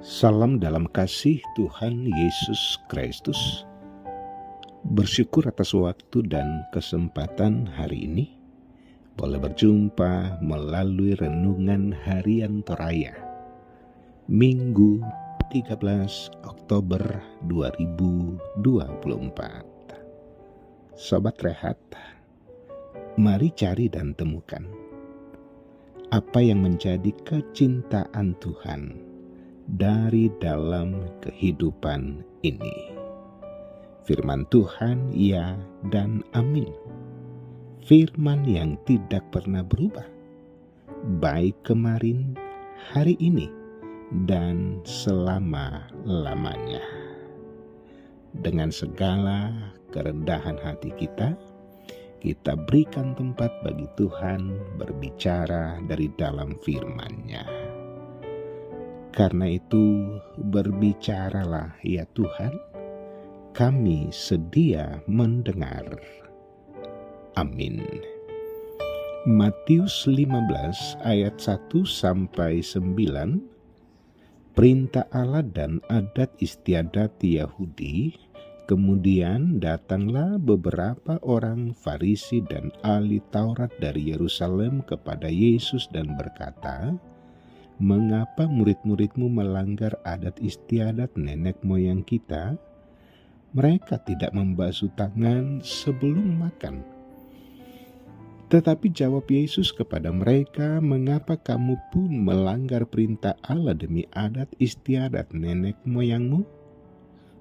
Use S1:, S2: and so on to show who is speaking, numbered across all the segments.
S1: Salam dalam kasih Tuhan Yesus Kristus. Bersyukur atas waktu dan kesempatan hari ini boleh berjumpa melalui renungan harian Toraya Minggu 13 Oktober 2024. Sobat Rehat, mari cari dan temukan apa yang menjadi kecintaan Tuhan dari dalam kehidupan ini. Firman Tuhan ya dan amin. Firman yang tidak pernah berubah, baik kemarin, hari ini, dan selama-lamanya. Dengan segala kerendahan hati kita berikan tempat bagi Tuhan berbicara dari dalam firman-Nya. Karena itu berbicaralah ya Tuhan, kami sedia mendengar. Amin. Matius 15 ayat 1-9, perintah Allah dan adat istiadat Yahudi. Kemudian datanglah beberapa orang Farisi dan ahli Taurat dari Yerusalem kepada Yesus dan berkata, "Mengapa murid-muridmu melanggar adat istiadat nenek moyang kita? Mereka tidak membasuh tangan sebelum makan." Tetapi jawab Yesus kepada mereka, "Mengapa kamu pun melanggar perintah Allah demi adat istiadat nenek moyangmu?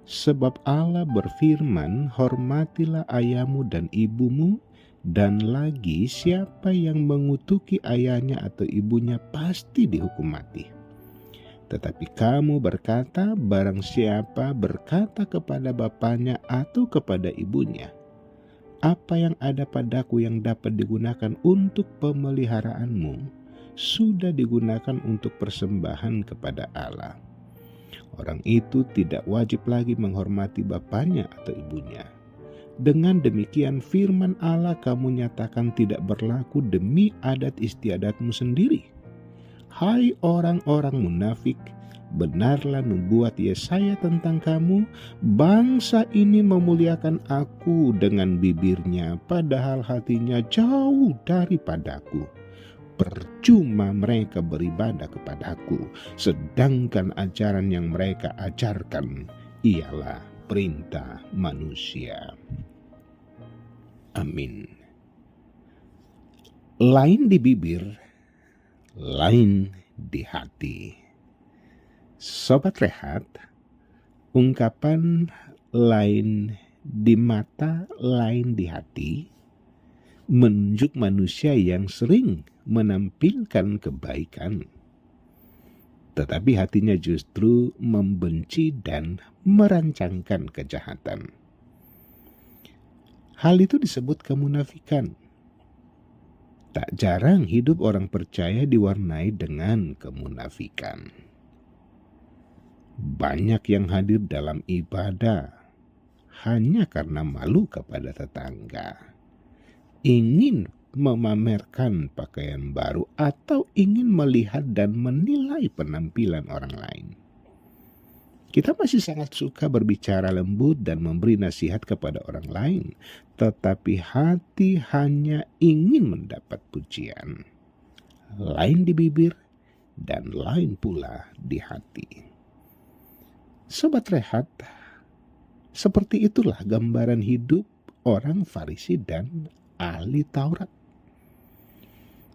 S1: Sebab Allah berfirman, hormatilah ayahmu dan ibumu, dan lagi siapa yang mengutuki ayahnya atau ibunya pasti dihukum mati. Tetapi kamu berkata, barang siapa berkata kepada bapaknya atau kepada ibunya, apa yang ada padaku yang dapat digunakan untuk pemeliharaanmu, sudah digunakan untuk persembahan kepada Allah. Orang itu tidak wajib lagi menghormati bapaknya atau ibunya. Dengan demikian firman Allah kamu nyatakan tidak berlaku demi adat istiadatmu sendiri. Hai orang-orang munafik, benarlah nubuat Yesaya tentang kamu, bangsa ini memuliakan aku dengan bibirnya, padahal hatinya jauh daripadaku. Percuma mereka beribadah kepadaku, sedangkan ajaran yang mereka ajarkan ialah perintah manusia. Amin. Lain di bibir, lain di hati. Sobat Rehat, ungkapan lain di mata, lain di hati menunjuk manusia yang sering menampilkan kebaikan, tetapi hatinya justru membenci dan merancangkan kejahatan. Hal itu disebut kemunafikan. Tak jarang hidup orang percaya diwarnai dengan kemunafikan. Banyak yang hadir dalam ibadah hanya karena malu kepada tetangga, ingin memamerkan pakaian baru, atau ingin melihat dan menilai penampilan orang lain. Kita masih sangat suka berbicara lembut dan memberi nasihat kepada orang lain, tetapi hati hanya ingin mendapat pujian. Lain di bibir dan lain pula di hati. Sobat Rehat, seperti itulah gambaran hidup orang Farisi dan ahli Taurat.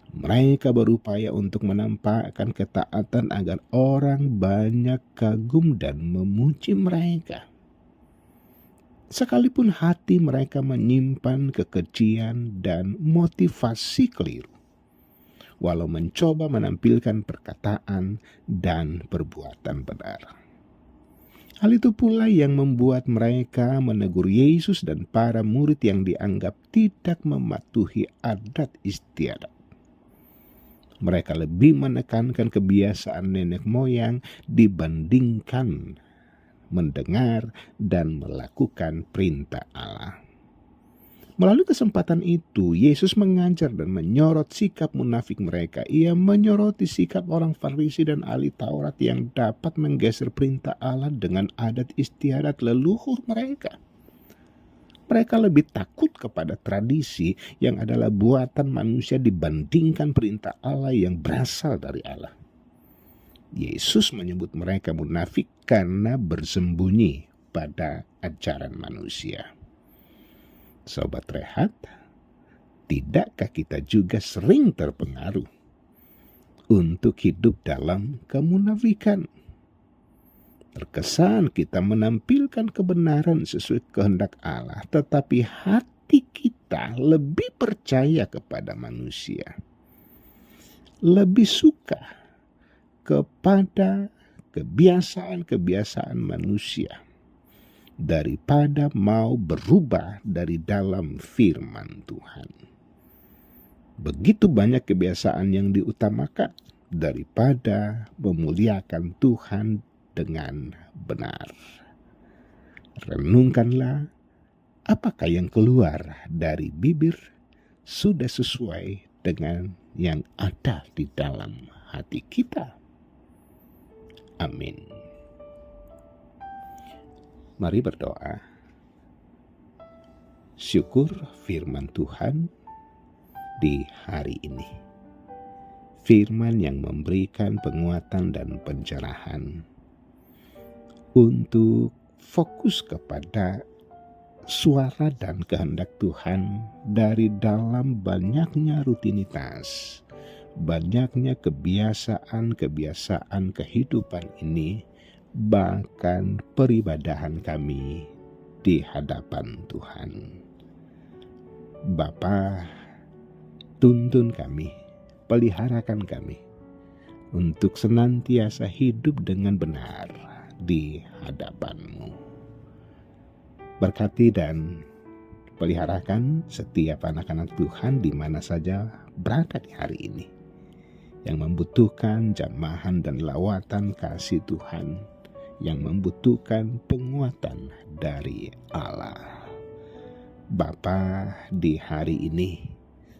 S1: Mereka berupaya untuk menampakkan ketaatan agar orang banyak kagum dan memuji mereka. Sekalipun hati mereka menyimpan kekejian dan motivasi keliru, walau mencoba menampilkan perkataan dan perbuatan benar. Hal itu pula yang membuat mereka menegur Yesus dan para murid yang dianggap tidak mematuhi adat istiadat. Mereka lebih menekankan kebiasaan nenek moyang dibandingkan mendengar dan melakukan perintah Allah. Melalui kesempatan itu, Yesus mengajar dan menyorot sikap munafik mereka. Ia menyoroti sikap orang Farisi dan ahli Taurat yang dapat menggeser perintah Allah dengan adat istiadat leluhur mereka. Mereka lebih takut kepada tradisi yang adalah buatan manusia dibandingkan perintah Allah yang berasal dari Allah. Yesus menyebut mereka munafik karena bersembunyi pada ajaran manusia. Sobat Rehat, tidakkah kita juga sering terpengaruh untuk hidup dalam kemunafikan? Terkesan kita menampilkan kebenaran sesuai kehendak Allah, tetapi hati kita lebih percaya kepada manusia, lebih suka kepada kebiasaan-kebiasaan manusia daripada mau berubah dari dalam firman Tuhan. Begitu banyak kebiasaan yang diutamakan daripada memuliakan Tuhan dengan benar. Renungkanlah, apakah yang keluar dari bibir sudah sesuai dengan yang ada di dalam hati kita. Amin. Mari berdoa. Syukur firman Tuhan di hari ini. Firman yang memberikan penguatan dan pencerahan untuk fokus kepada suara dan kehendak Tuhan dari dalam banyaknya rutinitas, banyaknya kebiasaan-kebiasaan kehidupan ini, bahkan peribadahan kami di hadapan Tuhan. Bapa, tuntun kami, peliharakan kami untuk senantiasa hidup dengan benar di hadapan-Mu. Berkati dan peliharakan setiap anak-anak Tuhan di mana saja berada di hari ini, yang membutuhkan jamahan dan lawatan kasih Tuhan, yang membutuhkan penguatan dari Allah. Bapa, di hari ini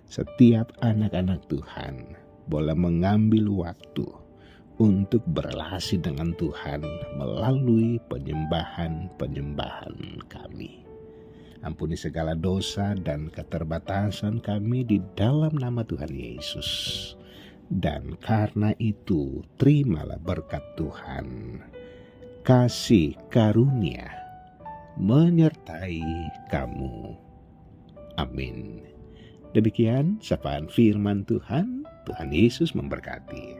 S1: setiap anak-anak Tuhan boleh mengambil waktu untuk berelasi dengan Tuhan melalui penyembahan-penyembahan kami. Ampuni segala dosa dan keterbatasan kami di dalam nama Tuhan Yesus. Dan karena itu, terimalah berkat Tuhan, kasih karunia menyertai kamu. Amin. Demikian sapaan firman Tuhan. Tuhan Yesus memberkati.